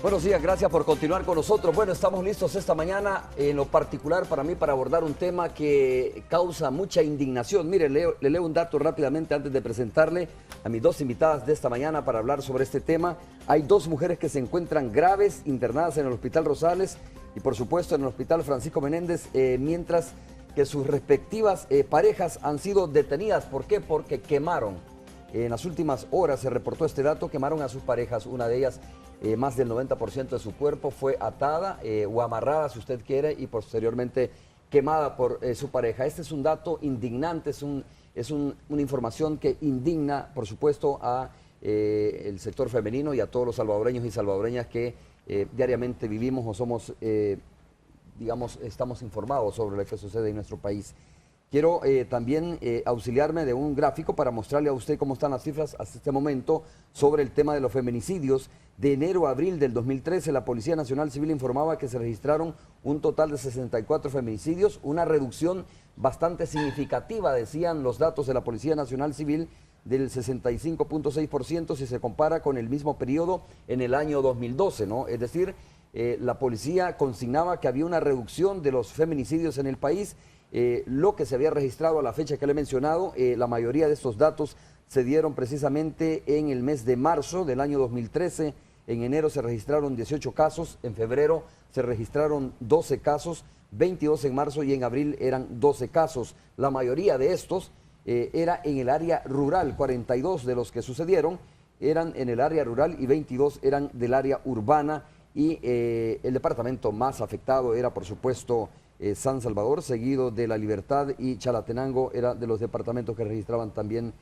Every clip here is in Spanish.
Buenos días, gracias por continuar con nosotros. Bueno, estamos listos esta mañana, en lo particular para mí, para abordar un tema que causa mucha indignación. Mire, le leo un dato rápidamente antes de presentarle a mis dos invitadas de esta mañana para hablar sobre este tema. Hay dos mujeres que se encuentran graves, internadas en el Hospital Rosales y por supuesto en el Hospital Francisco Menéndez, mientras que sus respectivas parejas han sido detenidas. ¿Por qué? Porque quemaron. En las últimas horas se reportó este dato, quemaron a sus parejas, una de ellas más del 90% de su cuerpo fue atada o amarrada, si usted quiere, y posteriormente quemada por su pareja. Este es un dato indignante, es una información que indigna, por supuesto, a el sector femenino y a todos los salvadoreños y salvadoreñas que diariamente vivimos o somos, digamos, estamos informados sobre lo que sucede en nuestro país. Quiero también auxiliarme de un gráfico para mostrarle a usted cómo están las cifras hasta este momento sobre el tema de los feminicidios. De enero a abril del 2013, la Policía Nacional Civil informaba que se registraron un total de 64 feminicidios, una reducción bastante significativa, decían los datos de la Policía Nacional Civil, del 65.6% si se compara con el mismo periodo en el año 2012, ¿no? Es decir, la policía consignaba que había una reducción de los feminicidios en el país. Lo que se había registrado a la fecha que le he mencionado, la mayoría de estos datos se dieron precisamente en el mes de marzo del año 2013. En enero se registraron 18 casos, en febrero se registraron 12 casos, 22 en marzo y en abril eran 12 casos. La mayoría de estos era en el área rural, 42 de los que sucedieron eran en el área rural y 22 eran del área urbana, y el departamento más afectado era, por supuesto, San Salvador, seguido de La Libertad, y Chalatenango era de los departamentos que registraban también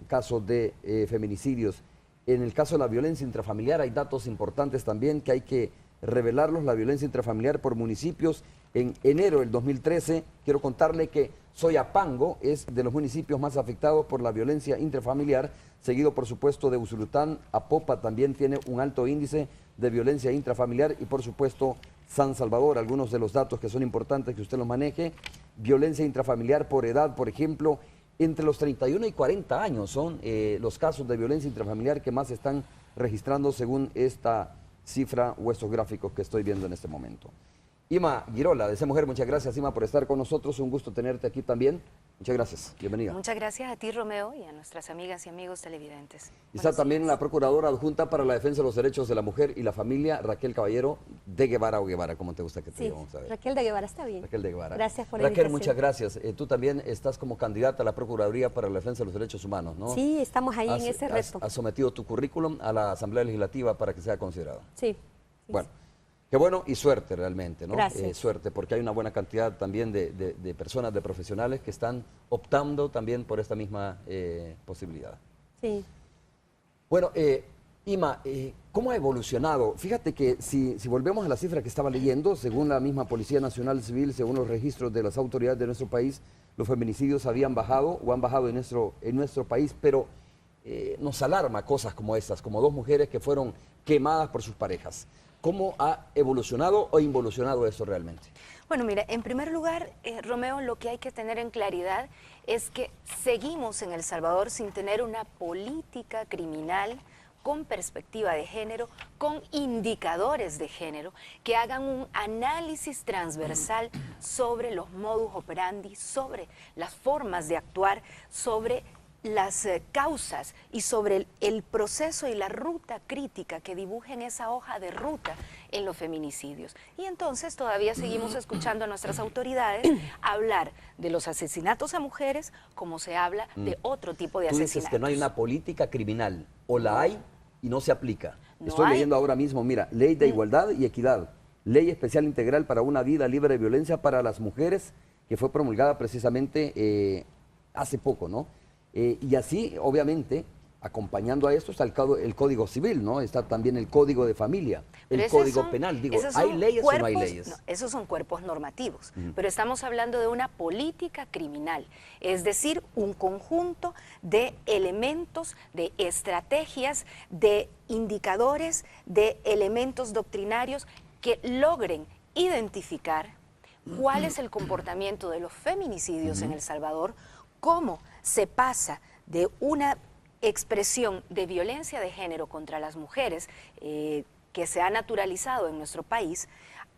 casos de feminicidios. En el caso de la violencia intrafamiliar hay datos importantes también que hay que revelarlos. La violencia intrafamiliar por municipios, en enero del 2013, quiero contarle que Soyapango es de los municipios más afectados por la violencia intrafamiliar, seguido por supuesto de Usulután. Apopa también tiene un alto índice de violencia intrafamiliar y por supuesto San Salvador. Algunos de los datos que son importantes que usted los maneje: violencia intrafamiliar por edad, por ejemplo, entre los 31 y 40 años son los casos de violencia intrafamiliar que más se están registrando según esta cifra o estos gráficos que estoy viendo en este momento. Ima Girola, de C-Mujer, muchas gracias, Ima, por estar con nosotros. Un gusto tenerte aquí también. Muchas gracias, bienvenida. Muchas gracias a ti, Romeo, y a nuestras amigas y amigos televidentes. Y está también la Procuradora Adjunta para la Defensa de los Derechos de la Mujer y la Familia, Raquel Caballero de Guevara o Guevara, como te gusta que te digamos. Raquel de Guevara, está bien. Raquel de Guevara. Gracias por la Raquel, invitación. muchas gracias. Tú también estás como candidata a la Procuraduría para la Defensa de los Derechos Humanos, ¿no? Sí, estamos ahí en ese reto. Has sometido tu currículum a la Asamblea Legislativa para que sea considerado. Sí. Bueno. Qué bueno y suerte realmente, ¿no? Gracias. Suerte, porque hay una buena cantidad también de personas, de profesionales que están optando también por esta misma posibilidad. Sí. Bueno, Ima, ¿cómo ha evolucionado? Fíjate que si volvemos a la cifra que estaba leyendo, según la misma Policía Nacional Civil, según los registros de las autoridades de nuestro país, los feminicidios habían bajado o han bajado en nuestro país, pero nos alarma cosas como estas, como dos mujeres que fueron quemadas por sus parejas. ¿Cómo ha evolucionado o involucionado esto realmente? Bueno, mira, en primer lugar, Romeo, lo que hay que tener en claridad es que seguimos en El Salvador sin tener una política criminal con perspectiva de género, con indicadores de género, que hagan un análisis transversal sobre los modus operandi, sobre las formas de actuar, sobre las causas y sobre el proceso y la ruta crítica que dibujen esa hoja de ruta en los feminicidios. Y entonces todavía seguimos escuchando a nuestras autoridades hablar de los asesinatos a mujeres como se habla de otro tipo de asesinatos. Tú dices que no hay una política criminal, o la hay y no se aplica. No Estoy hay. leyendo ahora mismo, mira, Ley de Igualdad y Equidad, Ley Especial Integral para una Vida Libre de Violencia para las Mujeres, que fue promulgada precisamente hace poco, ¿no? Y así, obviamente, acompañando a esto está el Código Civil, ¿no? Está también el Código de Familia, el Código Penal. Digo, ¿hay leyes o no hay leyes? No, esos son cuerpos normativos, pero estamos hablando de una política criminal, es decir, un conjunto de elementos, de estrategias, de indicadores, de elementos doctrinarios que logren identificar cuál es el comportamiento de los feminicidios en El Salvador, cómo se pasa de una expresión de violencia de género contra las mujeres que que se ha naturalizado en nuestro país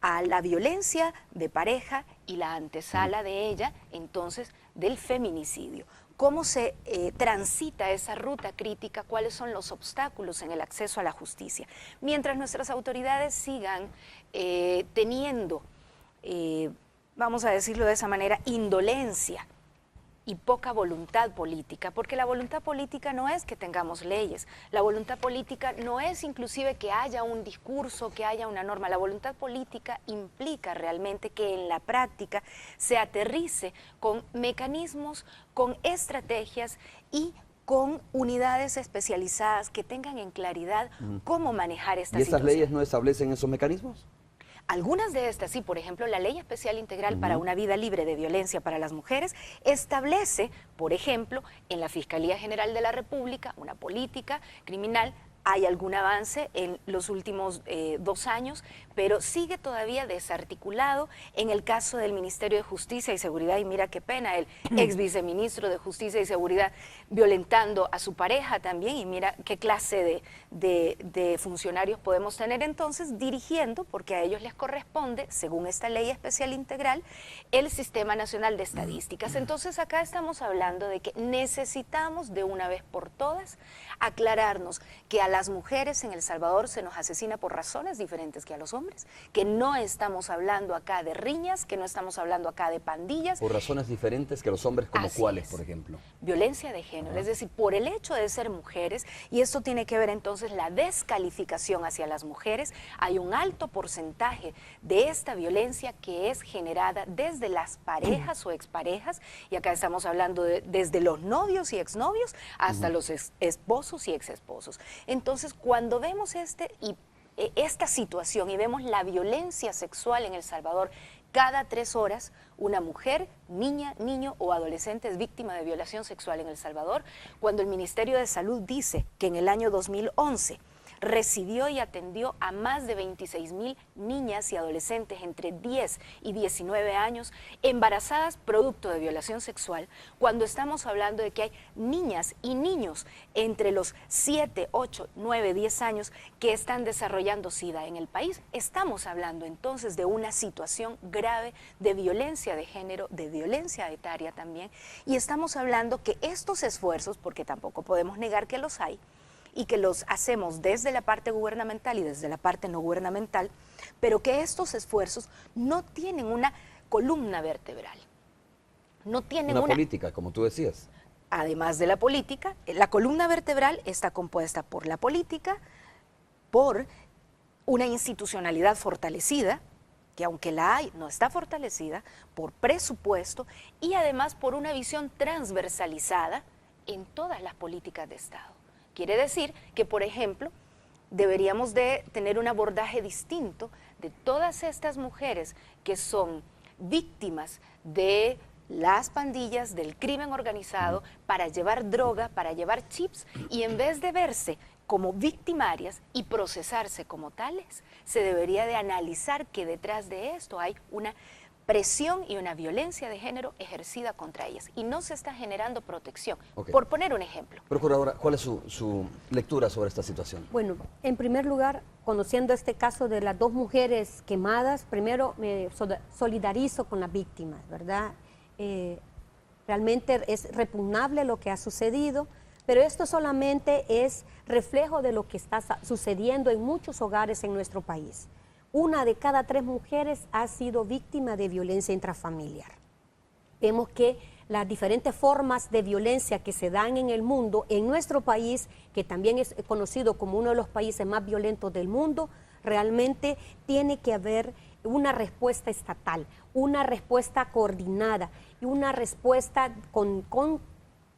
a la violencia de pareja y la antesala de ella, entonces, del feminicidio. ¿Cómo se transita esa ruta crítica? ¿Cuáles son los obstáculos en el acceso a la justicia? Mientras nuestras autoridades sigan teniendo, vamos a decirlo de esa manera, indolencia y poca voluntad política, porque la voluntad política no es que tengamos leyes, la voluntad política no es inclusive que haya un discurso, que haya una norma, la voluntad política implica realmente que en la práctica se aterrice con mecanismos, con estrategias y con unidades especializadas que tengan en claridad cómo manejar esta situación. ¿Y esas leyes no establecen esos mecanismos? Algunas de estas, sí, por ejemplo, la Ley Especial Integral para una Vida Libre de Violencia para las Mujeres establece, por ejemplo, en la Fiscalía General de la República una política criminal. Hay algún avance en los últimos 2 años, pero sigue todavía desarticulado en el caso del Ministerio de Justicia y Seguridad, y mira qué pena, el ex viceministro de Justicia y Seguridad violentando a su pareja también, y mira qué clase de funcionarios podemos tener entonces dirigiendo, porque a ellos les corresponde, según esta Ley Especial Integral, el Sistema Nacional de Estadísticas. Entonces acá estamos hablando de que necesitamos de una vez por todas aclararnos que a las mujeres en El Salvador se nos asesina por razones diferentes que a los hombres, que no estamos hablando acá de riñas, que no estamos hablando acá de pandillas. Por razones diferentes que a los hombres, ¿como cuáles, por ejemplo? Violencia de género, es decir, por el hecho de ser mujeres, y esto tiene que ver entonces la descalificación hacia las mujeres, hay un alto porcentaje de esta violencia que es generada desde las parejas o exparejas, y acá estamos hablando desde los novios y exnovios hasta los esposos y exesposos. Entonces, cuando vemos esta situación y vemos la violencia sexual en El Salvador, cada 3 horas una mujer, niña, niño o adolescente es víctima de violación sexual en El Salvador, cuando el Ministerio de Salud dice que en el año 2011 recibió y atendió a más de 26,000 niñas y adolescentes entre 10 y 19 años embarazadas producto de violación sexual, cuando estamos hablando de que hay niñas y niños entre los 7, 8, 9, 10 años que están desarrollando SIDA en el país. Estamos hablando entonces de una situación grave de violencia de género, de violencia etaria también, y estamos hablando que estos esfuerzos, porque tampoco podemos negar que los hay, y que los hacemos desde la parte gubernamental y desde la parte no gubernamental, pero que estos esfuerzos no tienen una columna vertebral. No tienen una política, como tú decías. Además de la política, la columna vertebral está compuesta por la política, por una institucionalidad fortalecida, que aunque la hay, no está fortalecida, por presupuesto y además por una visión transversalizada en todas las políticas de Estado. Quiere decir que, por ejemplo, deberíamos de tener un abordaje distinto de todas estas mujeres que son víctimas de las pandillas, del crimen organizado, para llevar droga, para llevar chips, y en vez de verse como victimarias y procesarse como tales, se debería de analizar que detrás de esto hay una presión y una violencia de género ejercida contra ellas, y no se está generando protección. Por poner un ejemplo. Procuradora, ¿cuál es su lectura sobre esta situación? Bueno, en primer lugar, conociendo este caso de las 2 mujeres quemadas, primero me solidarizo con las víctimas, ¿verdad? Realmente es repugnable lo que ha sucedido, pero esto solamente es reflejo de lo que está sucediendo en muchos hogares en nuestro país. 1 de cada 3 mujeres ha sido víctima de violencia intrafamiliar. Vemos que las diferentes formas de violencia que se dan en el mundo, en nuestro país, que también es conocido como uno de los países más violentos del mundo, realmente tiene que haber una respuesta estatal, una respuesta coordinada y una respuesta con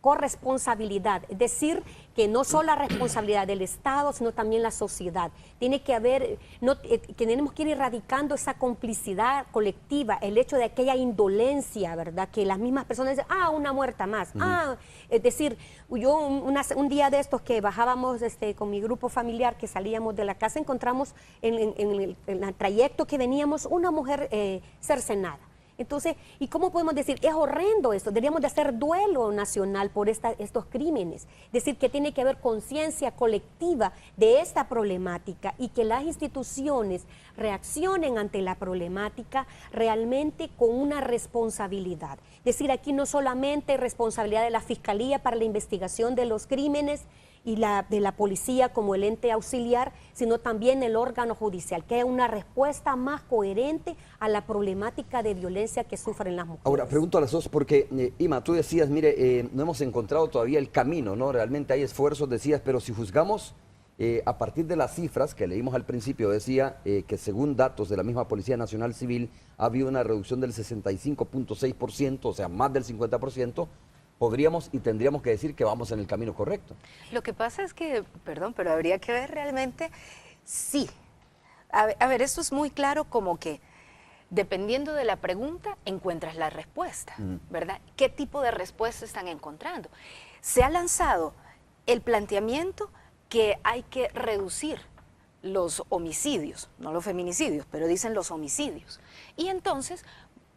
corresponsabilidad, es decir, que no solo la responsabilidad del Estado, sino también la sociedad. Tiene que haber, que tenemos que ir erradicando esa complicidad colectiva, el hecho de aquella indolencia, ¿verdad? Que las mismas personas dicen, una muerta más, es decir, yo un día de estos que bajábamos con mi grupo familiar, que salíamos de la casa, encontramos en el trayecto que veníamos una mujer cercenada. Entonces, ¿y cómo podemos decir? Es horrendo esto, deberíamos de hacer duelo nacional por estos crímenes, decir que tiene que haber conciencia colectiva de esta problemática y que las instituciones reaccionen ante la problemática realmente con una responsabilidad. Es decir, aquí no solamente responsabilidad de la Fiscalía para la investigación de los crímenes y de la policía como el ente auxiliar, sino también el órgano judicial, que haya una respuesta más coherente a la problemática de violencia que sufren las mujeres. Ahora, pregunto a las dos, porque Ima, tú decías, mire, no hemos encontrado todavía el camino, ¿no? Realmente hay esfuerzos, decías, pero si juzgamos a partir de las cifras que leímos al principio, decía que según datos de la misma Policía Nacional Civil, ha habido una reducción del 65.6%, o sea, más del 50%, podríamos y tendríamos que decir que vamos en el camino correcto. Lo que pasa es que, perdón, pero habría que ver realmente, sí. A ver, esto es muy claro como que dependiendo de la pregunta encuentras la respuesta, ¿verdad? ¿Qué tipo de respuesta están encontrando? Se ha lanzado el planteamiento que hay que reducir los homicidios, no los feminicidios, pero dicen los homicidios. Y entonces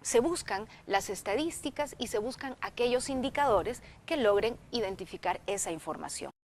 se buscan las estadísticas y se buscan aquellos indicadores que logren identificar esa información.